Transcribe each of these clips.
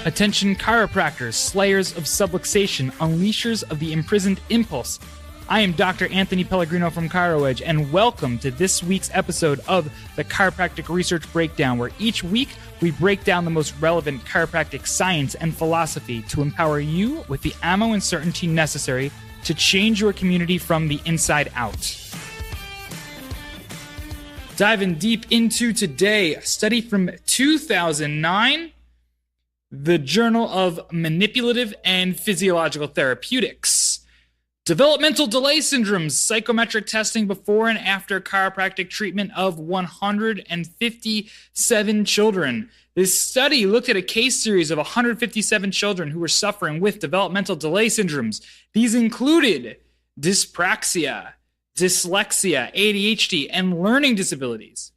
Attention chiropractors, slayers of subluxation, unleashers of the imprisoned impulse. I am Dr. Anthony Pellegrino from ChiroEdge, and welcome to this week's episode of the Chiropractic Research Breakdown, where each week we break down the most relevant chiropractic science and philosophy to empower you with the ammo and certainty necessary to change your community from the inside out. Diving deep into today, a study from 2009, the Journal of Manipulative and Physiological Therapeutics. Developmental delay syndromes, psychometric testing before and after chiropractic treatment of 157 children. This study looked at a case series of 157 children who were suffering with developmental delay syndromes. These included dyspraxia, dyslexia, ADHD, and learning disabilities.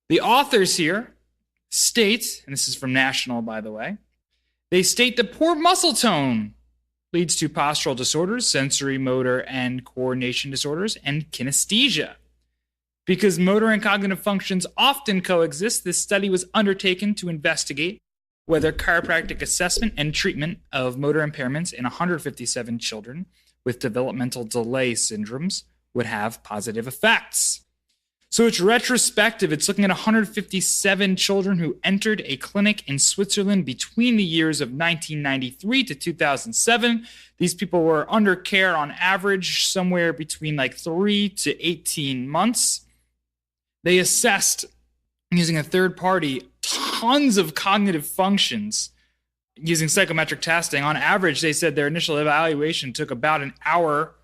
The authors here state, and this is from National, by the way, they state that poor muscle tone leads to postural disorders, sensory, motor, and coordination disorders, and kinesthesia. Because motor and cognitive functions often coexist, this study was undertaken to investigate whether chiropractic assessment and treatment of motor impairments in 157 children with developmental delay syndromes would have positive effects. So it's retrospective. It's looking at 157 children who entered a clinic in Switzerland between the years of 1993 to 2007. These people were under care on average somewhere between like 3 to 18 months. They assessed, using a third party, tons of cognitive functions using psychometric testing. On average, they said their initial evaluation took about an hour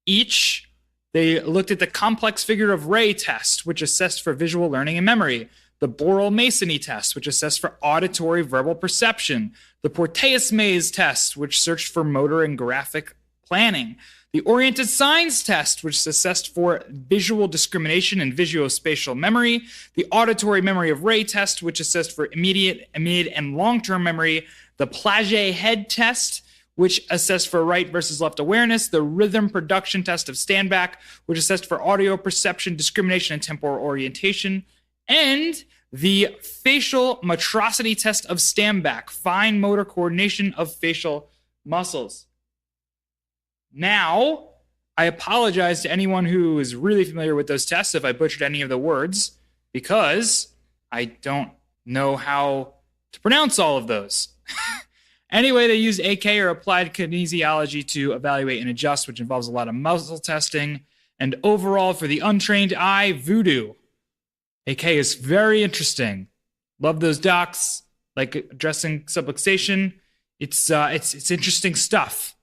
each. They looked at the complex figure of Ray test, which assessed for visual learning and memory, the Borel-Masony test, which assessed for auditory verbal perception, the Porteus-Maze test, which searched for motor and graphic planning, the Oriented Signs test, which assessed for visual discrimination and visuospatial memory, the Auditory Memory of Ray test, which assessed for immediate, mid, and long-term memory, the Piaget Head test, which assessed for right versus left awareness, the Rhythm Production Test of Standback, which assessed for audio perception, discrimination, and temporal orientation, and the Facial Motricity Test of Standback, fine motor coordination of facial muscles. Now, I apologize to anyone who is really familiar with those tests if I butchered any of the words, because I don't know how to pronounce all of those. Anyway, they use AK, or applied kinesiology, to evaluate and adjust, which involves a lot of muscle testing. And overall, for the untrained eye, voodoo. AK is very interesting. Love those docs, like addressing subluxation. It's interesting stuff.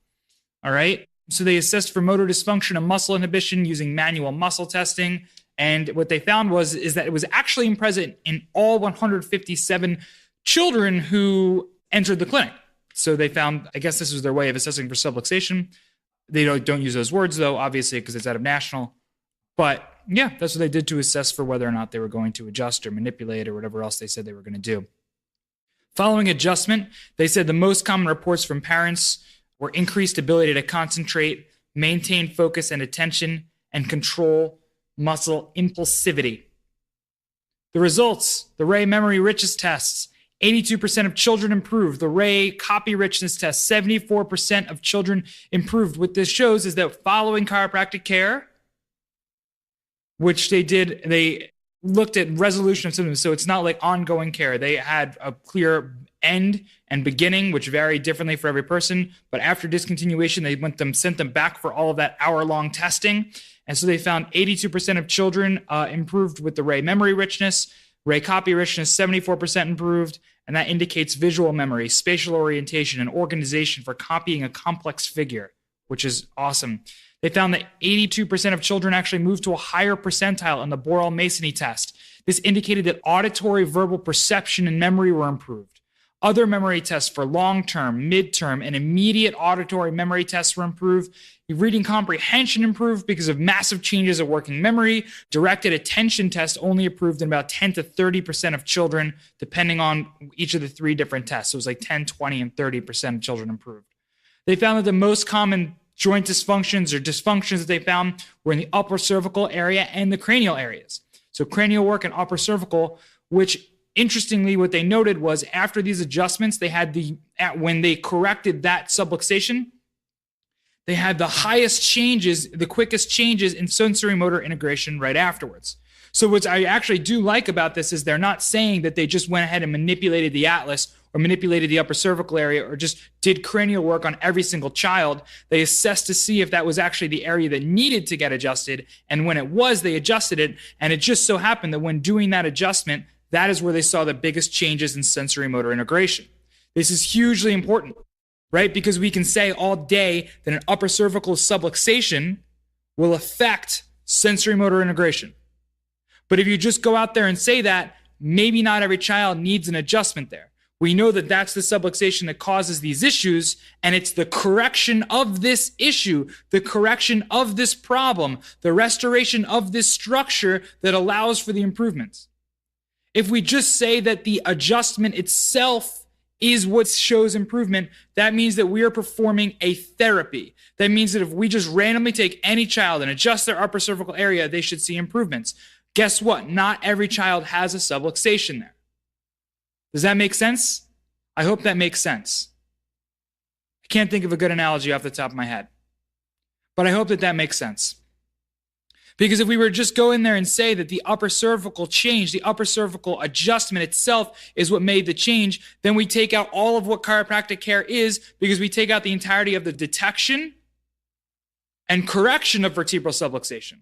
All right. So they assessed for motor dysfunction and muscle inhibition using manual muscle testing. And what they found is that it was actually present in all 157 children who entered the clinic. So they found, I guess this was their way of assessing for subluxation. They don't use those words, though, obviously, because it's out of National. But yeah, that's what they did to assess for whether or not they were going to adjust or manipulate or whatever else they said they were going to do. Following adjustment, they said the most common reports from parents were increased ability to concentrate, maintain focus and attention, and control muscle impulsivity. The results, the Ray Memory Richness tests, 82% of children improved. The Ray Copy Richness test, 74% of children improved. What this shows is that following chiropractic care, which they did, they looked at resolution of symptoms. So it's not like ongoing care. They had a clear end and beginning, which varied differently for every person. But after discontinuation, they sent them back for all of that hour-long testing. And so they found 82% of children improved with the Ray Memory Richness. Ray Copy Richness, 74% improved, and that indicates visual memory, spatial orientation, and organization for copying a complex figure, which is awesome. They found that 82% of children actually moved to a higher percentile in the Borel-Masony test. This indicated that auditory verbal perception and memory were improved. Other memory tests for long-term, mid-term, and immediate auditory memory tests were improved. Reading comprehension improved because of massive changes of working memory. Directed attention test only improved in about 10 to 30% of children, depending on each of the three different tests. So it was like 10, 20, and 30% of children improved. They found that the most common joint dysfunctions or dysfunctions that they found were in the upper cervical area and the cranial areas. So cranial work and upper cervical, which interestingly, what they noted was after these adjustments, when they corrected that subluxation, they had the highest changes, the quickest changes in sensory motor integration right afterwards. So what I actually do like about this is they're not saying that they just went ahead and manipulated the atlas or manipulated the upper cervical area or just did cranial work on every single child. They assessed to see if that was actually the area that needed to get adjusted. And when it was, they adjusted it. And it just so happened that when doing that adjustment, that is where they saw the biggest changes in sensory motor integration. This is hugely important, right? Because we can say all day that an upper cervical subluxation will affect sensory motor integration. But if you just go out there and say that, maybe not every child needs an adjustment there. We know that that's the subluxation that causes these issues, and it's the correction of this issue, the correction of this problem, the restoration of this structure that allows for the improvements. If we just say that the adjustment itself is what shows improvement, that means that we are performing a therapy. That means that if we just randomly take any child and adjust their upper cervical area, they should see improvements. Guess what? Not every child has a subluxation there. Does that make sense? I hope that makes sense. I can't think of a good analogy off the top of my head, but I hope that that makes sense. Because if we were just go in there and say that the upper cervical change, the upper cervical adjustment itself is what made the change, then we take out all of what chiropractic care is, because we take out the entirety of the detection and correction of vertebral subluxation.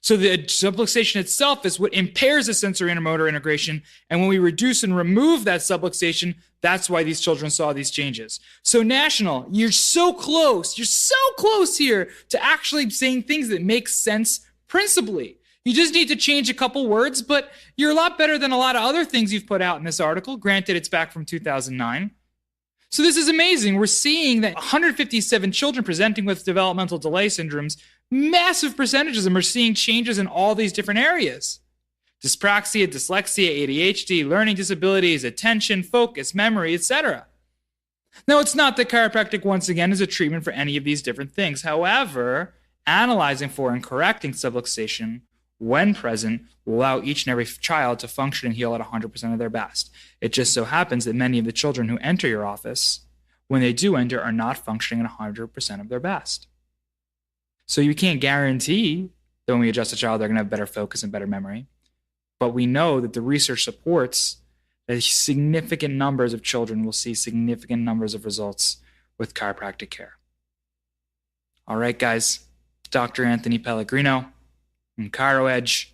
So the subluxation itself is what impairs the sensory and motor integration. And when we reduce and remove that subluxation, that's why these children saw these changes. So National, you're so close. You're so close here to actually saying things that make sense principally. You just need to change a couple words, but you're a lot better than a lot of other things you've put out in this article. Granted, it's back from 2009. So this is amazing. We're seeing that 157 children presenting with developmental delay syndromes, massive percentages of them are seeing changes in all these different areas. Dyspraxia, dyslexia, ADHD, learning disabilities, attention, focus, memory, etc. Now, it's not that chiropractic, once again, is a treatment for any of these different things. However, analyzing for and correcting subluxation when present will allow each and every child to function and heal at 100% of their best. It just so happens that many of the children who enter your office, when they do enter, are not functioning at 100% of their best. So you can't guarantee that when we adjust a child, they're going to have better focus and better memory. But we know that the research supports that significant numbers of children will see significant numbers of results with chiropractic care. All right, guys. Dr. Anthony Pellegrino from ChiroEdge.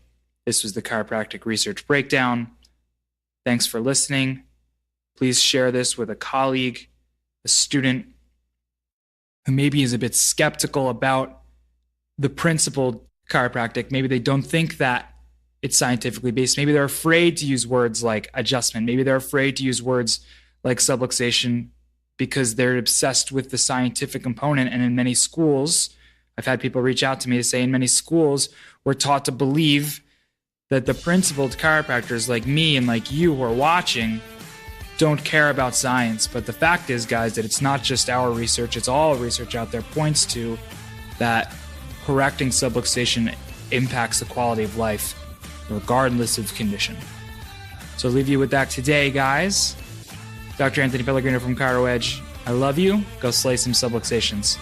This was the Chiropractic Research Breakdown. Thanks for listening. Please share this with a colleague, a student who maybe is a bit skeptical about the principled chiropractic. Maybe they don't think that it's scientifically based. Maybe they're afraid to use words like adjustment. Maybe they're afraid to use words like subluxation because they're obsessed with the scientific component. And in many schools, I've had people reach out to me to say in many schools, we're taught to believe that the principled chiropractors like me and like you who are watching don't care about science. But the fact is, guys, that it's not just our research, it's all research out there points to that correcting subluxation impacts the quality of life regardless of condition. So I'll leave you with that today, guys. Dr. Anthony Pellegrino from ChiroEdge. I love you. Go slay some subluxations.